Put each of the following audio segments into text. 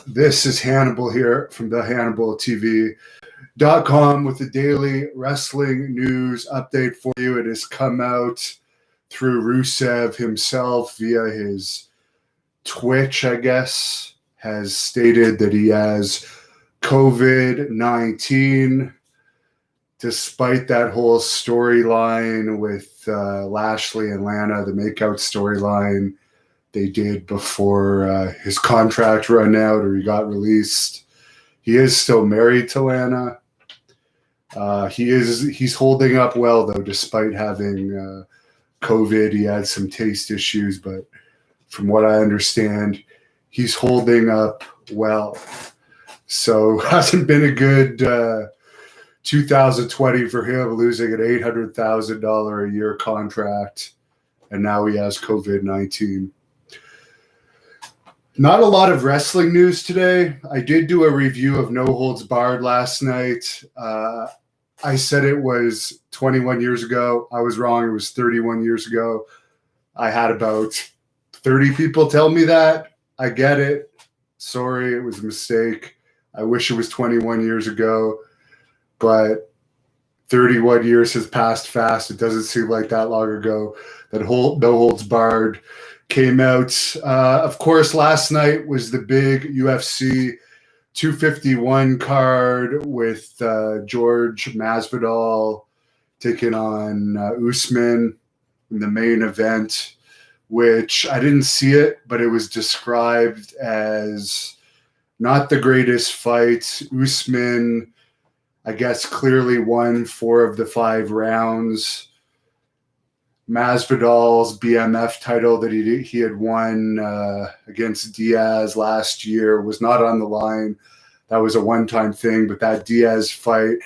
This is Hannibal here from the HannibalTV.com with the daily wrestling news update for you. It has come out through Rusev himself via his Twitch, I guess, has stated that he has COVID-19. Despite that whole storyline with Lashley and Lana, the makeout storyline they did before his contract ran out or he got released. He is still married to Lana. He's holding up well, though, despite having COVID. He had some taste issues, but from what I understand, he's holding up well. So hasn't been a good 2020 for him, losing an $800,000 a year contract, and now he has COVID-19. Not a lot of wrestling news today. I did do a review of No Holds Barred last night. I said it was 21 years ago. I was wrong. It was 31 years ago. I had about 30 people tell me that. I get it. Sorry, it was a mistake. I wish it was 21 years ago, but 31 years has passed fast. It doesn't seem like that long ago that No Holds Barred came out. Of course, last night was the big UFC 251 card with George Masvidal taking on Usman in the main event, which I didn't see it, but it was described as not the greatest fight. Usman, I guess, clearly won 4 of the 5 rounds. Masvidal's BMF title that he had won against Diaz last year was not on the line. That was a one-time thing, but that Diaz fight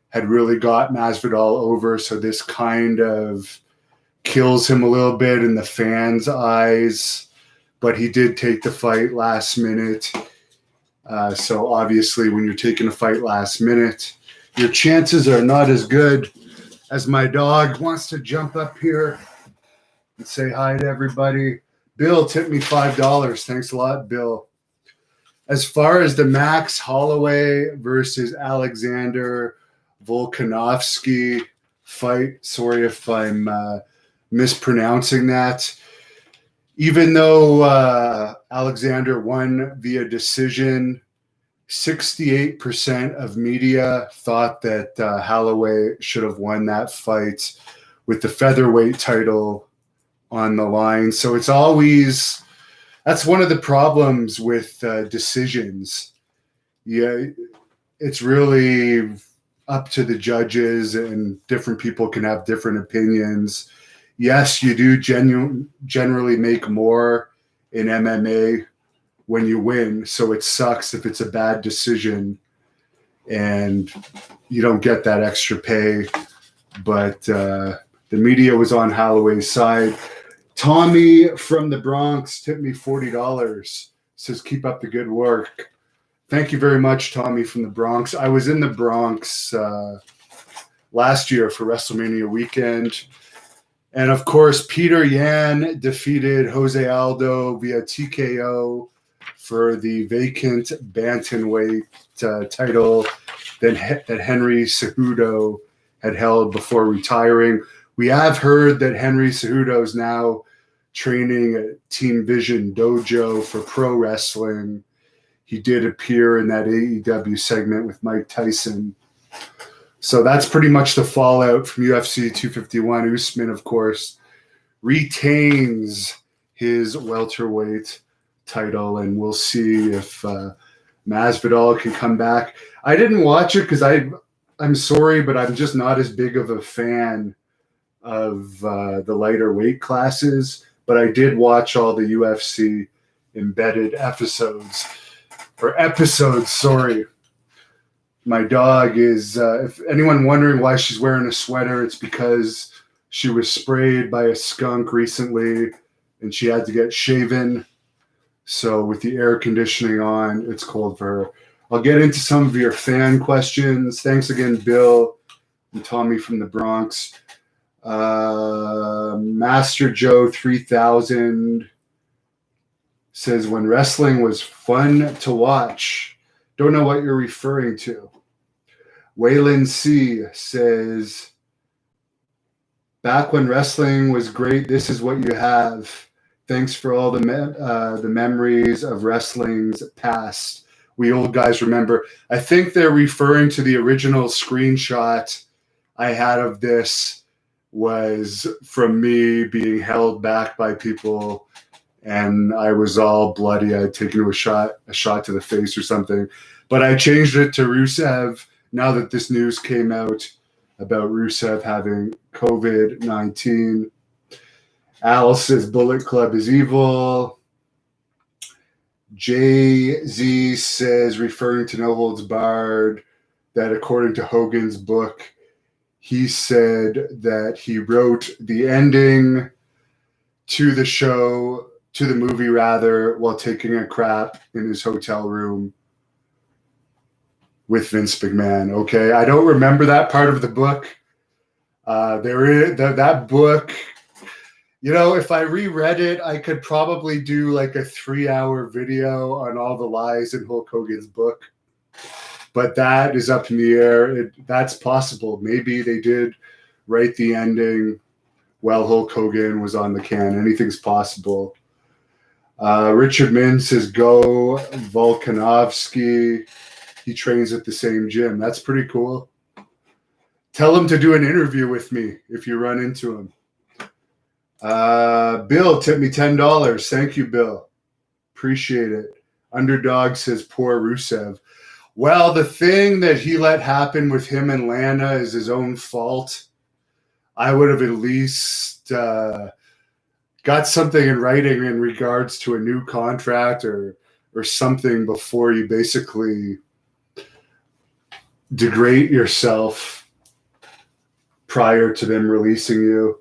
had really got Masvidal over, so this kind of kills him a little bit in the fans' eyes, but he did take the fight last minute. So obviously when you're taking a fight last minute, your chances are not as good. As my dog wants to jump up here and say hi to everybody. Bill tipped me $5. Thanks a lot, Bill. As far as the Max Holloway versus Alexander Volkanovski fight, sorry if I'm mispronouncing that. Even though Alexander won via decision, 68% of media thought that Holloway should have won that fight with the featherweight title on the line. So it's always, that's one of the problems with decisions. Yeah, it's really up to the judges, and different people can have different opinions. Yes, you do generally make more in MMA when you win, so it sucks if it's a bad decision and you don't get that extra pay. But the media was on Holloway's side. Tommy from the Bronx tipped me $40. Says, keep up the good work. Thank you very much, Tommy from the Bronx. I was in the Bronx last year for WrestleMania weekend. And of course, Peter Yan defeated Jose Aldo via TKO for the vacant bantamweight title that Henry Cejudo had held before retiring. We have heard that Henry Cejudo is now training at Team Vision Dojo for pro wrestling. He did appear in that AEW segment with Mike Tyson. So that's pretty much the fallout from UFC 251. Usman, of course, retains his welterweight title, and we'll see if Masvidal can come back. I didn't watch it because I'm sorry, but I'm just not as big of a fan of the lighter weight classes. But I did watch all the UFC embedded episodes. Sorry. My dog is, if anyone wondering why she's wearing a sweater, it's because she was sprayed by a skunk recently and she had to get shaven. So with the air conditioning on, it's cold for her. I'll get into some of your fan questions. Thanks again, Bill and Tommy from the Bronx. Master Joe 3000 says, when wrestling was fun to watch. Don't know what you're referring to. Waylon C says, back when wrestling was great, this is what you have. Thanks for all the memories of wrestling's past. We old guys remember. I think they're referring to the original screenshot I had of this was from me being held back by people, and I was all bloody. I had taken a shot to the face or something. But I changed it to Rusev now that this news came out about Rusev having COVID-19. Al says Bullet Club is evil. Jay-Z says, referring to No Holds Barred, that according to Hogan's book, he said that he wrote the ending to the show, to the movie rather, while taking a crap in his hotel room with Vince McMahon. Okay, I don't remember that part of the book. That book, you know, if I reread it, I could probably do like a 3-hour video on all the lies in Hulk Hogan's book. But that is up in the air. That's possible. Maybe they did write the ending while Hulk Hogan was on the can. Anything's possible. Richard Min says, go Volkanovski. He trains at the same gym. That's pretty cool. Tell him to do an interview with me if you run into him. Bill tipped me $10. Thank you, Bill. Appreciate it. Underdog says, poor Rusev. Well, the thing that he let happen with him and Lana is his own fault. I would have at least got something in writing in regards to a new contract or something before you basically degrade yourself prior to them releasing you.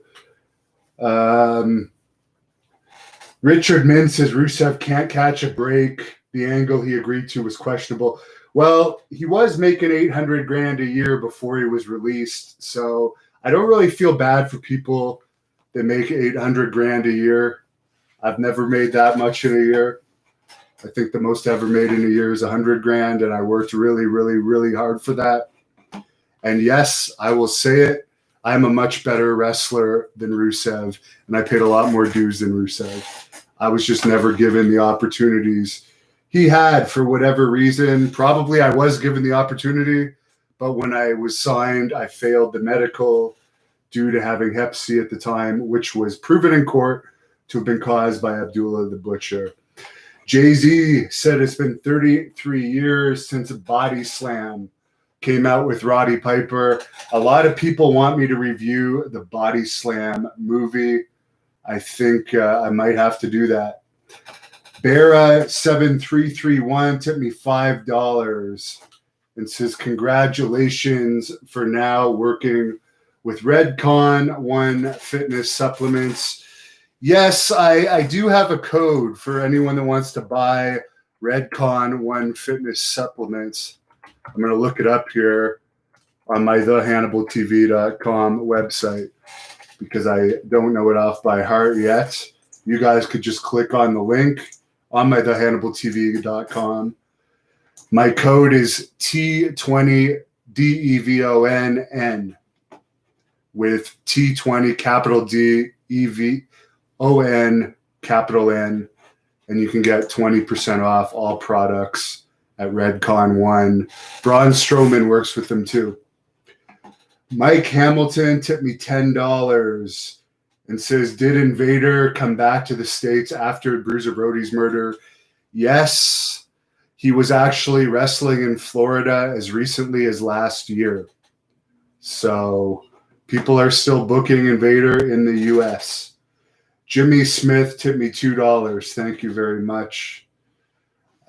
Richard Min says Rusev can't catch a break. The angle he agreed to was questionable. Well, he was making $800,000 a year before he was released, so I don't really feel bad for people that make $800,000 a year. I've never made that much in a year. I think the most ever made in a year is $100,000, and I worked really, really, really hard for that. And yes, I will say it, I'm a much better wrestler than Rusev, and I paid a lot more dues than Rusev. I was just never given the opportunities he had for whatever reason. Probably I was given the opportunity, but when I was signed, I failed the medical due to having Hep C at the time, which was proven in court to have been caused by Abdullah the Butcher. Jay-Z said it's been 33 years since Body Slam came out with Roddy Piper. A lot of people want me to review the Body Slam movie. I think I might have to do that. Bera7331 tipped me $5 and says, congratulations for now working with Redcon One Fitness Supplements. Yes, I do have a code for anyone that wants to buy Redcon One Fitness Supplements. I'm going to look it up here on my thehannibaltv.com website because I don't know it off by heart yet. You guys could just click on the link on my thehannibaltv.com. My code is T20DEVONN with T20 capital DEVON capital N, and you can get 20% off all products at Redcon One. Braun Strowman works with them too. Mike Hamilton tipped me $10 and says, did Vader come back to the States after Bruiser Brody's murder? Yes, he was actually wrestling in Florida as recently as last year. So people are still booking Vader in the U.S. Jimmy Smith tipped me $2. Thank you very much.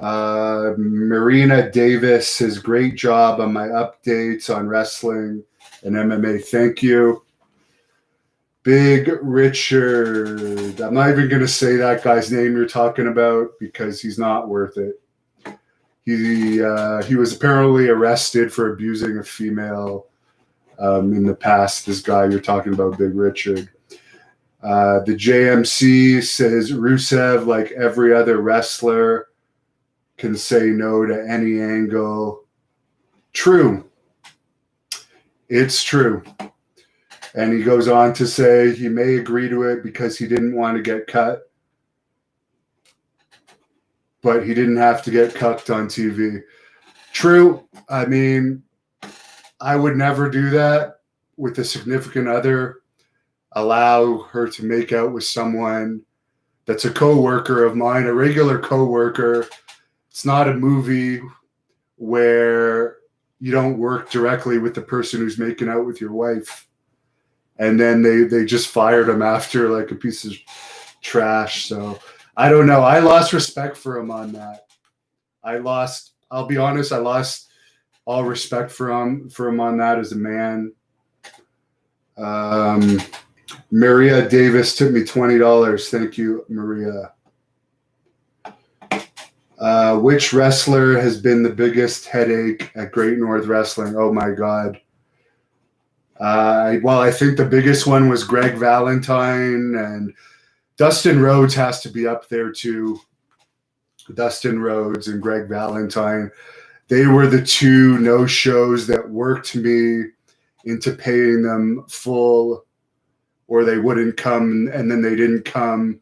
Marina Davis says, great job on my updates on wrestling and MMA. Thank you. Big Richard. I'm not even going to say that guy's name you're talking about because he's not worth it. He was apparently arrested for abusing a female in the past. This guy you're talking about, Big Richard. The JMC says Rusev, like every other wrestler, can say no to any angle. True. It's true. And he goes on to say he may agree to it because he didn't want to get cut, but he didn't have to get cucked on TV. True. I mean, I would never do that with a significant other. Allow her to make out with someone that's a coworker of mine, a regular coworker. It's not a movie where you don't work directly with the person who's making out with your wife. And then they just fired him after like a piece of trash. So I don't know. I lost respect for him on that. I'll be honest, I lost all respect for him on that as a man. Maria Davis took me $20. Thank you, Maria. Which wrestler has been the biggest headache at Great North Wrestling? Oh my God. Well, I think the biggest one was Greg Valentine, and Dustin Rhodes has to be up there too. Dustin Rhodes and Greg Valentine. They were the two no-shows that worked me into paying them full, or they wouldn't come, and then they didn't come.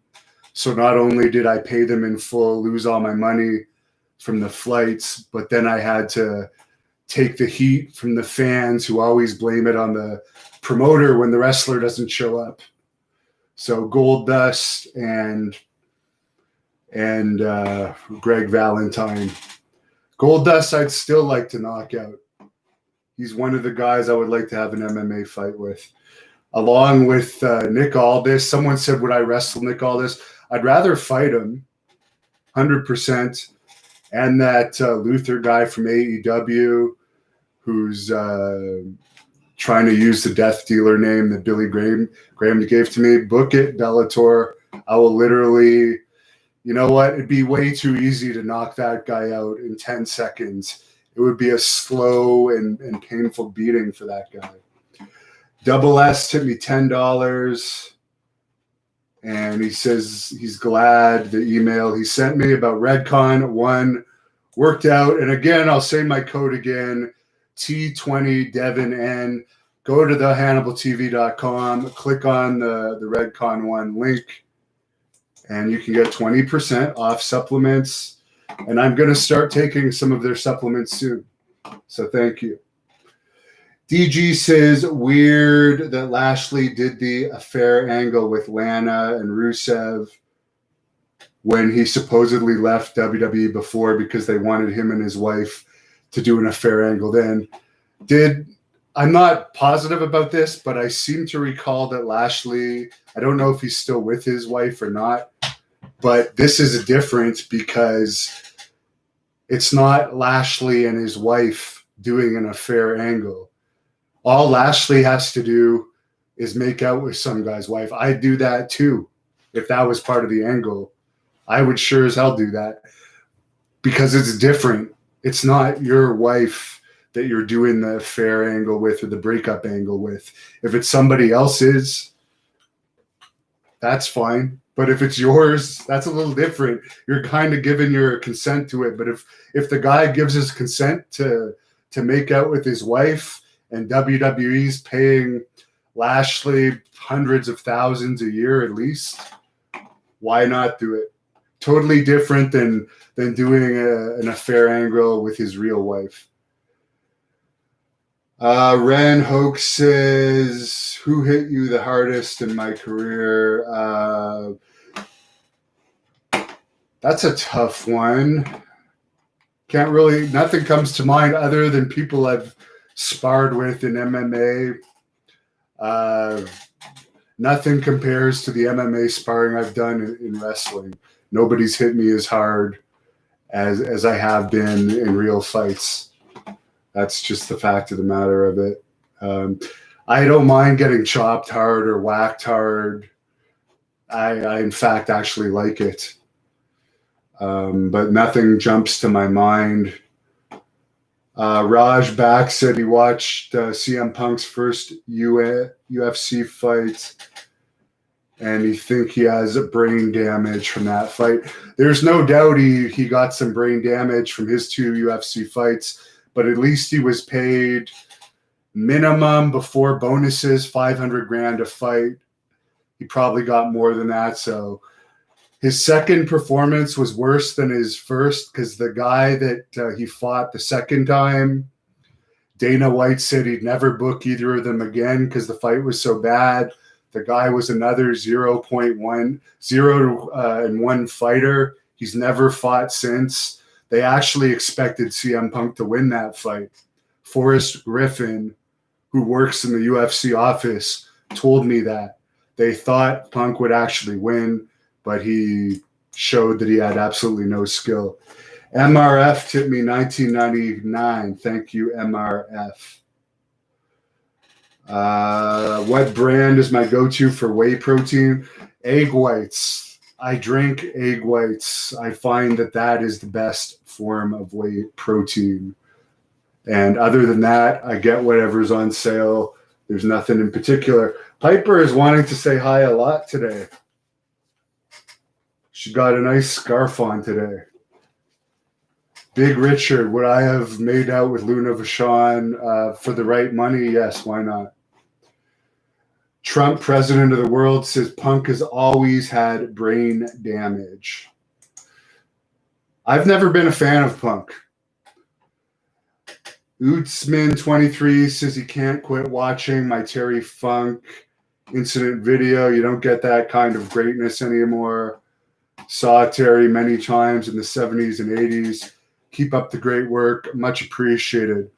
So not only did I pay them in full, lose all my money from the flights, but then I had to take the heat from the fans who always blame it on the promoter when the wrestler doesn't show up. So Goldust and Greg Valentine. Goldust I'd still like to knock out. He's one of the guys I would like to have an MMA fight with. Along with Nick Aldis. Someone said, would I wrestle Nick Aldis? I'd rather fight him, 100%. And that Luther guy from AEW who's trying to use the Death Dealer name that Billy Graham gave to me. Book it, Bellator. I will literally, you know what? It'd be way too easy to knock that guy out in 10 seconds. It would be a slow and painful beating for that guy. Double S tipped me $10. And he says he's glad the email he sent me about Redcon 1 worked out. And again, I'll say my code again, T20 Devon N. Go to the HannibalTV.com, click on the Redcon 1 link, and you can get 20% off supplements. And I'm going to start taking some of their supplements soon. So thank you. DG says, weird that Lashley did the affair angle with Lana and Rusev when he supposedly left WWE before because they wanted him and his wife to do an affair angle then. I'm not positive about this, but I seem to recall that Lashley, I don't know if he's still with his wife or not, but this is different because it's not Lashley and his wife doing an affair angle. All Lashley has to do is make out with some guy's wife. I'd do that too. If that was part of the angle, I would sure as hell do that because it's different. It's not your wife that you're doing the affair angle with or the breakup angle with. If it's somebody else's, that's fine. But if it's yours, that's a little different. You're kind of giving your consent to it. But if the guy gives his consent to make out with his wife, and WWE's paying Lashley hundreds of thousands a year at least, why not do it? Totally different than doing an affair angle with his real wife. Ren Hoke says, who hit you the hardest in my career? That's a tough one. Nothing comes to mind other than people I've sparred with in MMA. Nothing compares to the MMA sparring I've done in wrestling. Nobody's hit me as hard as I have been in real fights. That's just the fact of the matter of it. I don't mind getting chopped hard or whacked hard. I in fact actually like it. But nothing jumps to my mind. Raj Back said he watched CM Punk's first UFC fight and you think he has brain damage from that fight. There's no doubt he got some brain damage from his 2 UFC fights, but at least he was paid minimum before bonuses, 500 grand a fight. He probably got more than that. So his second performance was worse than his first, because the guy that he fought the second time, Dana White said he'd never book either of them again because the fight was so bad. The guy was another 0.1 fighter. He's never fought since. They actually expected CM Punk to win that fight. Forrest Griffin, who works in the UFC office, told me that. They thought Punk would actually win, but he showed that he had absolutely no skill. MRF tipped me $19.99. Thank you, MRF. What brand is my go-to for whey protein? Egg whites. I drink egg whites. I find that is the best form of whey protein. And other than that, I get whatever's on sale. There's nothing in particular. Piper is wanting to say hi a lot today. She got a nice scarf on today. Big Richard, would I have made out with Luna Vachon for the right money? Yes, why not? Trump, president of the world, says Punk has always had brain damage. I've never been a fan of Punk. Ootsman23 says he can't quit watching my Terry Funk incident video. You don't get that kind of greatness anymore. Saw Terry many times in the 70s and 80s. Keep up the great work. Much appreciated.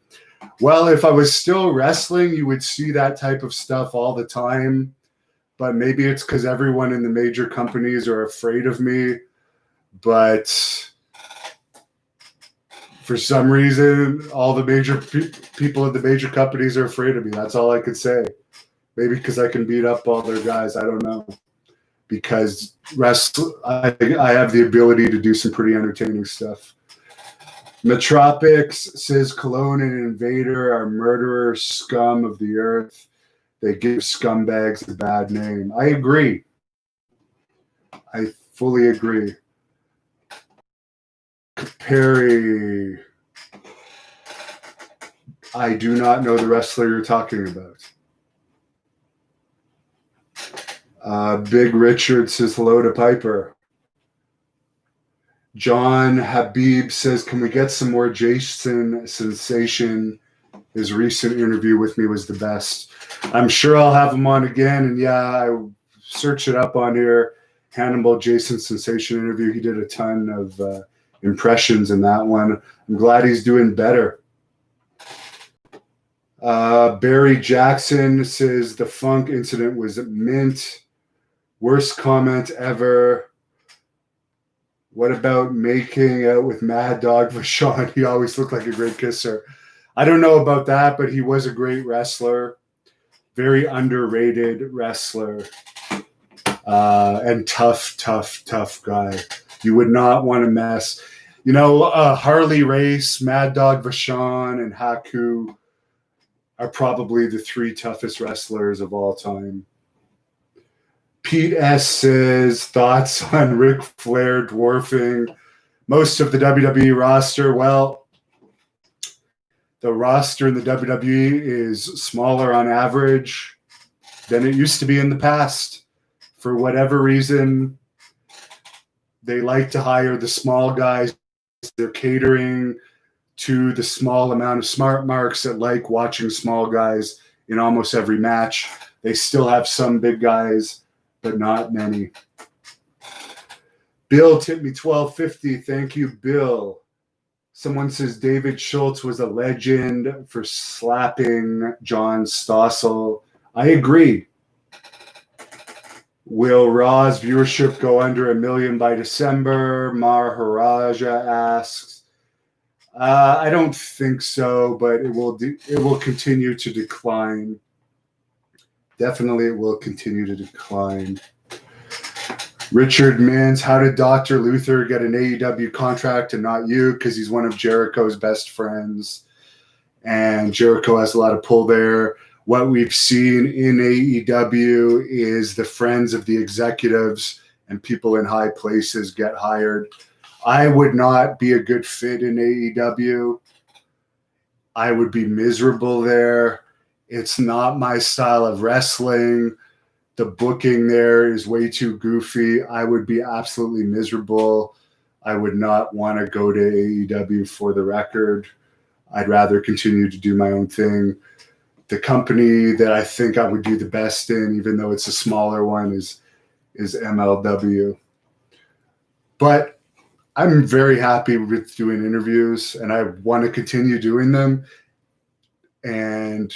Well, if I was still wrestling, you would see that type of stuff all the time. But maybe it's because everyone in the major companies are afraid of me. But for some reason, all the major people in the major companies are afraid of me. That's all I could say. Maybe because I can beat up all their guys. I don't know. Because I have the ability to do some pretty entertaining stuff. Metropics says Cologne and Vader are murderer scum of the earth. They give scumbags a bad name. I agree. I fully agree. Perry. I do not know the wrestler you're talking about. Big Richard says hello to Piper. John Habib says, can we get some more Jason Sensation? His recent interview with me was the best. I'm sure I'll have him on again. And yeah, I searched it up on here. Hannibal Jason Sensation interview. He did a ton of impressions in that one. I'm glad he's doing better. Barry Jackson says the Funk incident was mint. Worst comment ever. What about making out with Mad Dog Vachon? He always looked like a great kisser. I don't know about that, but he was a great wrestler. Very underrated wrestler. And tough guy. You would not want to mess. You know, Harley Race, Mad Dog Vachon, and Haku are probably the 3 toughest wrestlers of all time. Pete S. says, thoughts on Ric Flair dwarfing most of the WWE roster? Well, the roster in the WWE is smaller on average than it used to be in the past. For whatever reason, they like to hire the small guys. They're catering to the small amount of smart marks that like watching small guys in almost every match. They still have some big guys, but not many. Bill tipped me $12.50. Thank you, Bill. Someone says David Schultz was a legend for slapping John Stossel. I agree. Will Raw's viewership go under 1 million by December? Maharaja asks. I don't think so, but it will continue to decline. Definitely it will continue to decline. Richard Mins, how did Dr. Luther get an AEW contract and not you? Because he's one of Jericho's best friends. And Jericho has a lot of pull there. what we've seen in AEW is the friends of the executives and people in high places get hired. I would not be a good fit in AEW. I would be miserable there. It's not my style of wrestling. The booking there is way too goofy. I would be absolutely miserable. I would not want to go to AEW for the record. I'd rather continue to do my own thing. The company that I think I would do the best in, even though it's a smaller one, is MLW. But I'm very happy with doing interviews, and I want to continue doing them. And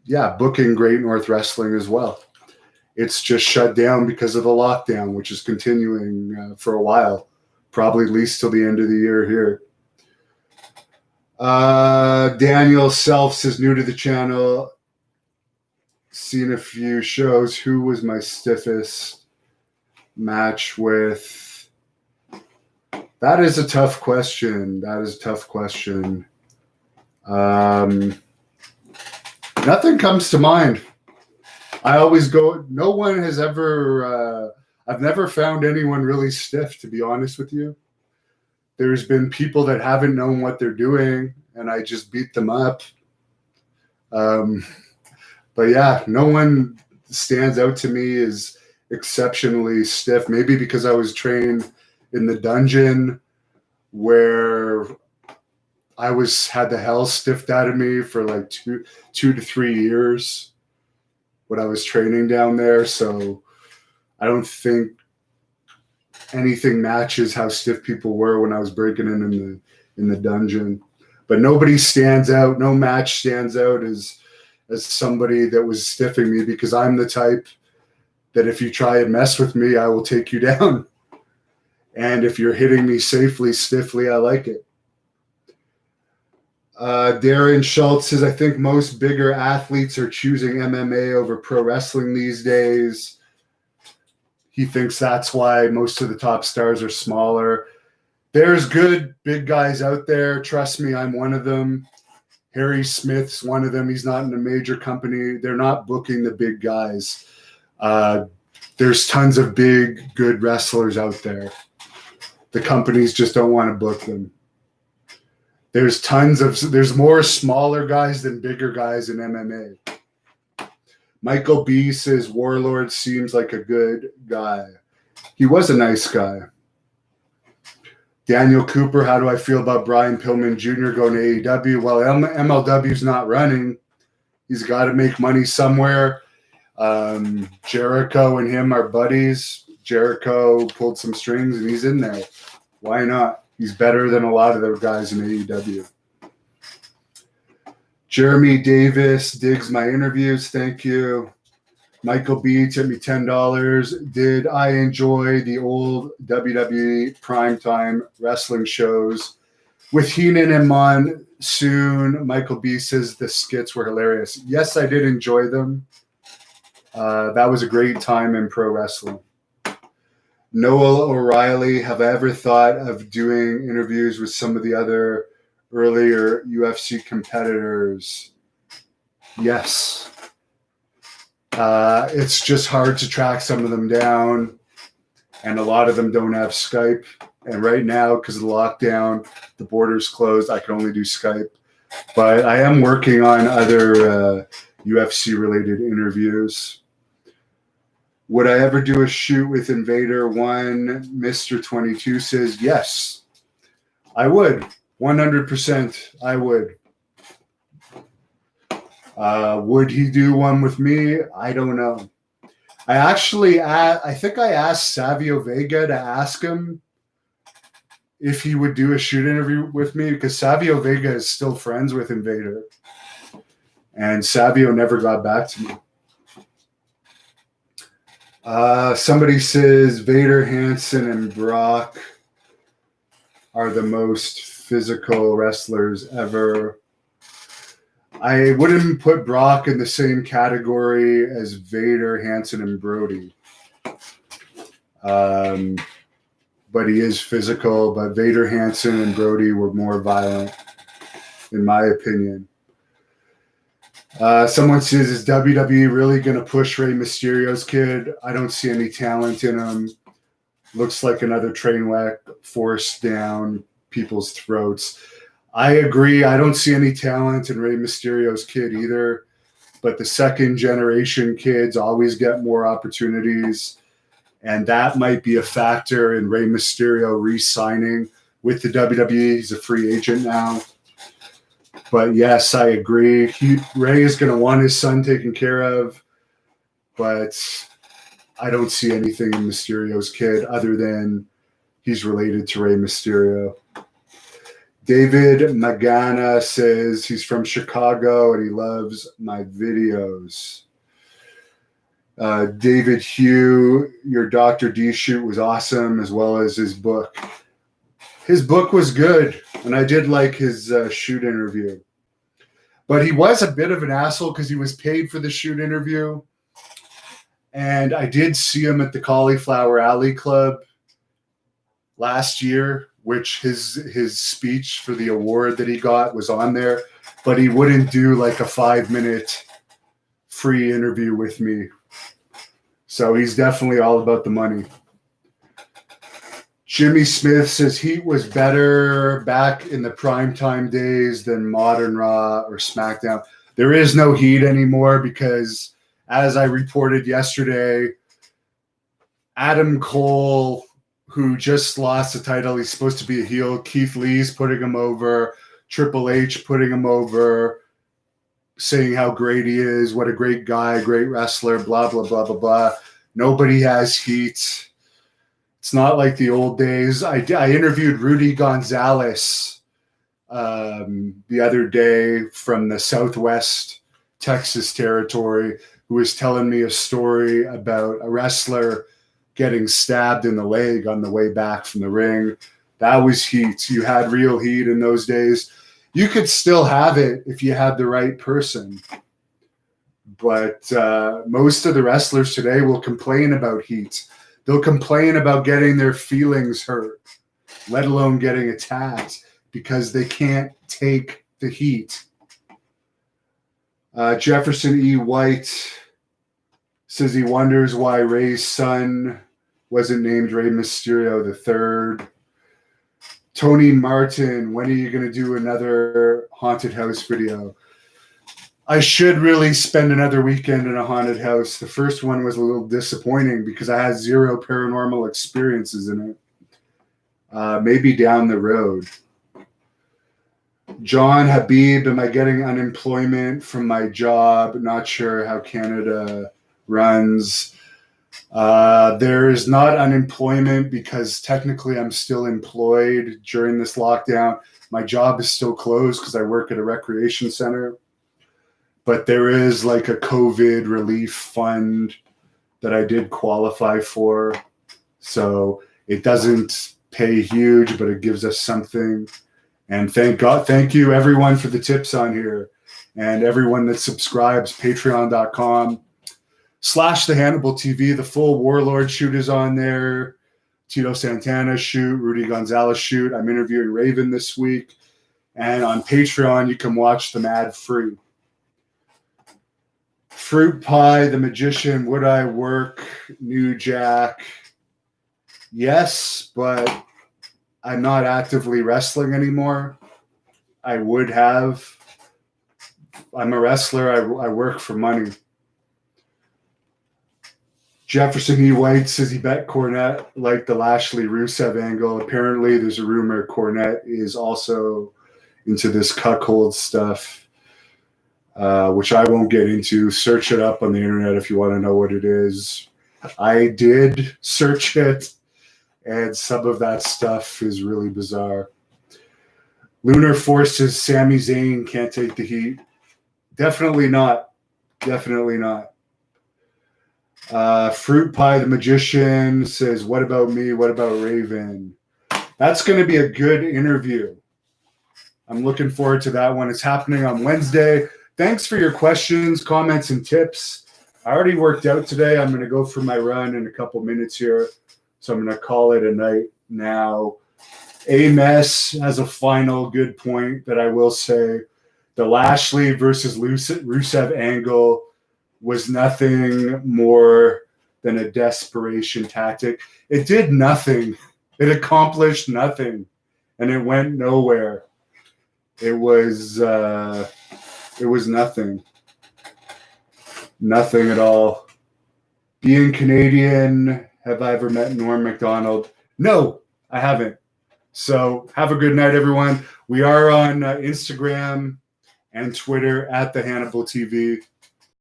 yeah, booking Great North Wrestling as well. It's just shut down because of the lockdown, which is continuing for a while, probably at least till the end of the year here. Daniel Selfs is new to the channel. Seen a few shows. Who was my stiffest match with? That is a tough question. Nothing comes to mind. I always go, no one has ever, I've never found anyone really stiff, to be honest with you. There's been people that haven't known what they're doing, and I just beat them up. But yeah, no one stands out to me as exceptionally stiff. Maybe because I was trained in the dungeon where I had the hell stiffed out of me for like two to 3 years when I was training down there. So I don't think anything matches how stiff people were when I was breaking in the dungeon. But nobody stands out. No match stands out as somebody that was stiffing me, because I'm the type that if you try and mess with me, I will take you down. And if you're hitting me safely, stiffly, I like it. Darren Schultz says, I think most bigger athletes are choosing MMA over pro wrestling these days. He thinks that's why most of the top stars are smaller. There's good big guys out there. Trust me, I'm one of them. Harry Smith's one of them. He's not in a major company. They're not booking the big guys. There's tons of big, good wrestlers out there. The companies just don't want to book them. There's more smaller guys than bigger guys in MMA. Michael B says Warlord seems like a good guy. He was a nice guy. Daniel Cooper, how do I feel about Brian Pillman Jr. going to AEW? Well, MLW's not running. He's got to make money somewhere. Jericho and him are buddies. Jericho pulled some strings and he's in there. Why not? He's better than a lot of the guys in AEW. Jeremy Davis digs my interviews. Thank you. Michael B tipped me $10. Did I enjoy the old WWE primetime wrestling shows with Heenan and Monsoon? Michael B says the skits were hilarious. Yes, I did enjoy them. That was a great time in pro wrestling. Noel O'Reilly, have I ever thought of doing interviews with some of the other earlier UFC competitors? Yes. It's just hard to track some of them down, and a lot of them don't have Skype. And right now, because of the lockdown, the border's closed, I can only do Skype. But I am working on other UFC-related interviews. Would I ever do a shoot with Invader 1? Mr. 22 says, yes, I would. 100% I would. Would he do one with me? I don't know. I think I asked Savio Vega to ask him if he would do a shoot interview with me, because Savio Vega is still friends with Invader. And Savio never got back to me. Somebody says Vader, Hansen, and Brock are the most physical wrestlers ever. I wouldn't put Brock in the same category as Vader, Hansen, and Brody. But he is physical. But Vader, Hansen, and Brody were more violent, in my opinion. Someone says, is WWE really going to push Rey Mysterio's kid? I don't see any talent in him. Looks like another train wreck forced down people's throats. I agree. I don't see any talent in Rey Mysterio's kid either. But the second generation kids always get more opportunities. And that might be a factor in Rey Mysterio re-signing with the WWE. He's a free agent now. But yes, I agree. Ray is going to want his son taken care of, but I don't see anything in Mysterio's kid other than he's related to Rey Mysterio. David Magana says he's from Chicago and he loves my videos. David Hugh, your Dr. D shoot was awesome, as well as his book. His book was good, and I did like his shoot interview. But he was a bit of an asshole because he was paid for the shoot interview. And I did see him at the Cauliflower Alley Club last year, which his speech for the award that he got was on there. But he wouldn't do like a 5-minute free interview with me. So he's definitely all about the money. Jimmy Smith says Heat was better back in the primetime days than modern Raw or SmackDown. There is no Heat anymore because, as I reported yesterday, Adam Cole, who just lost the title, he's supposed to be a heel. Keith Lee's putting him over. Triple H putting him over, saying how great he is, what a great guy, great wrestler, blah, blah, blah, blah, blah. Nobody has heat. It's not like the old days. I interviewed Rudy Gonzalez the other day from the Southwest Texas territory, who was telling me a story about a wrestler getting stabbed in the leg on the way back from the ring. That was heat. You had real heat in those days. You could still have it if you had the right person. But most of the wrestlers today will complain about heat. They'll complain about getting their feelings hurt, let alone getting attacked, because they can't take the heat. Jefferson E. White says he wonders why Ray's son wasn't named Rey Mysterio III. Tony Martin, when are you going to do another haunted house video? I should really spend another weekend in a haunted house. The first one was a little disappointing because I had 0 paranormal experiences in it. Maybe down the road. John Habib, am I getting unemployment from my job? Not sure how Canada runs. There is not unemployment because technically I'm still employed during this lockdown. My job is still closed because I work at a recreation center. But there is like a COVID relief fund that I did qualify for. So it doesn't pay huge, but it gives us something. And thank you everyone for the tips on here. And everyone that subscribes, patreon.com/the Hannibal TV. The full Warlord shoot is on there. Tito Santana shoot, Rudy Gonzalez shoot. I'm interviewing Raven this week. And on Patreon, you can watch them ad-free. Fruit Pie, the Magician, would I work New Jack? Yes, but I'm not actively wrestling anymore. I would have. I'm a wrestler. I work for money. Jefferson E. White says he bet Cornette liked the Lashley Rusev angle. Apparently, there's a rumor Cornette is also into this cuckold stuff. Which I won't get into. Search it up on the internet if you want to know what it is. I did search it, and some of that stuff is really bizarre. Lunar Force says Sami Zayn can't take the heat. Definitely not. Definitely not. Fruit Pie the Magician says, what about me? What about Raven? That's going to be a good interview. I'm looking forward to that one. It's happening on Wednesday. Thanks for your questions, comments, and tips. I already worked out today. I'm going to go for my run in a couple minutes here. So I'm going to call it a night now. Ames has a final good point that I will say. The Lashley versus Rusev angle was nothing more than a desperation tactic. It did nothing. It accomplished nothing, and it went nowhere. It was nothing. Nothing at all. Being Canadian, have I ever met Norm Macdonald? No, I haven't. So have a good night, everyone. We are on Instagram and Twitter at the Hannibal TV.